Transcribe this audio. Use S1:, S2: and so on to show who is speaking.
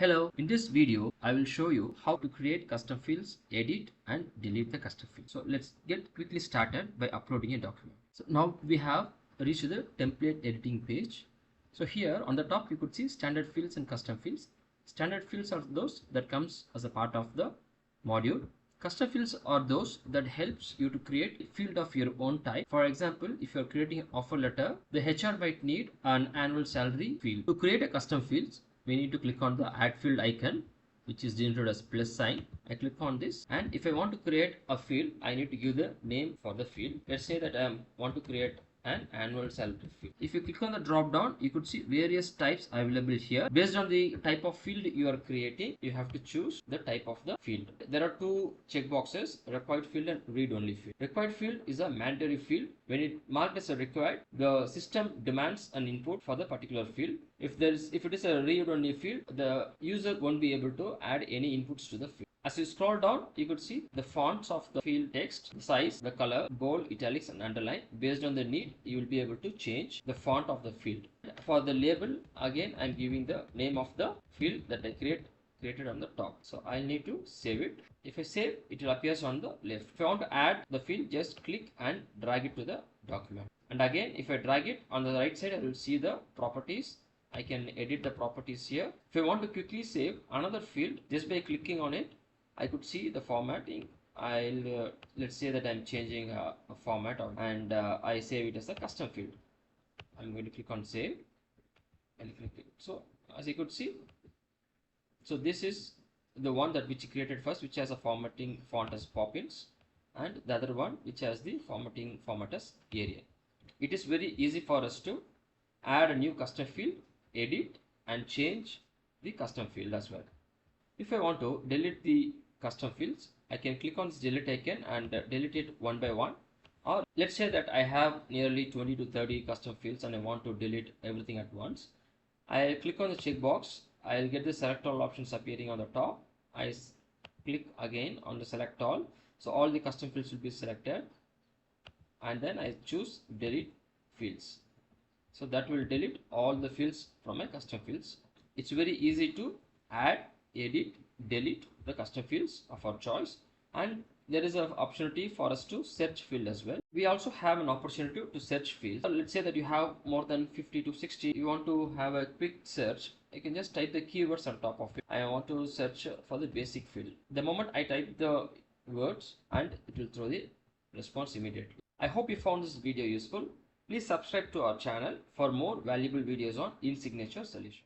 S1: Hello, in this video I will show you how to create custom fields, edit and delete the custom fields. So let's get quickly started by uploading a document. So now we have reached the template editing page. So here on the top you could see standard fields and custom fields. Standard fields are those that comes as a part of the module. Custom fields are those that helps you to create a field of your own type. For example, if you are creating an offer letter, the HR might need an annual salary field. To create a custom fields, we need to click on the add field icon, which is denoted as plus sign. I click on this, and if I want to create a field, I need to give the name for the field. Let's say that I want to create an annual salary field. If you click on the drop down, you could see various types available here. Based on the type of field you are creating, you have to choose the type of the field. There are two checkboxes: required field and read only field. Required field is a mandatory field. When it marked as a required, the system demands an input for the particular field. If it is a read only field, the user won't be able to add any inputs to the field. As you scroll down, you could see the fonts of the field text, the size, the color, bold, italics and underline. Based on the need, you will be able to change the font of the field. For the label, again I'm giving the name of the field that I created on the top. So I need to save it. If I save, it will appear on the left. If I want to add the field, just click and drag it to the document. And again, if I drag it on the right side, I will see the properties. I can edit the properties here. If I want to quickly save another field, just by clicking on it, I could see the formatting. Let's say that I'm changing a format and I save it as a custom field. I'm going to click on save and click it. So as you could see, so this is the one that which created first, which has a formatting font as Poppins, and the other one which has the formatting format as Arial. It is very easy for us to add a new custom field, edit and change the custom field as well. If I want to delete the custom fields, I can click on this delete icon and delete it one by one. Or let's say that I have nearly 20 to 30 custom fields and I want to delete everything at once. I'll click on the checkbox. I'll get the select all options appearing on the top. I click again on the select all. So all the custom fields will be selected. And then I choose delete fields. So that will delete all the fields from my custom fields. It's very easy to add, edit, delete the custom fields of our choice, and there is an opportunity for us to search field as well. We also have an opportunity to search fields. Let's say that you have more than 50 to 60, you want to have a quick search. You can just type the keywords on top of it. I want to search for the basic field. The moment I type the words, and it will throw the response immediately. I hope you found this video useful. Please subscribe to our channel for more valuable videos on InSignature solution.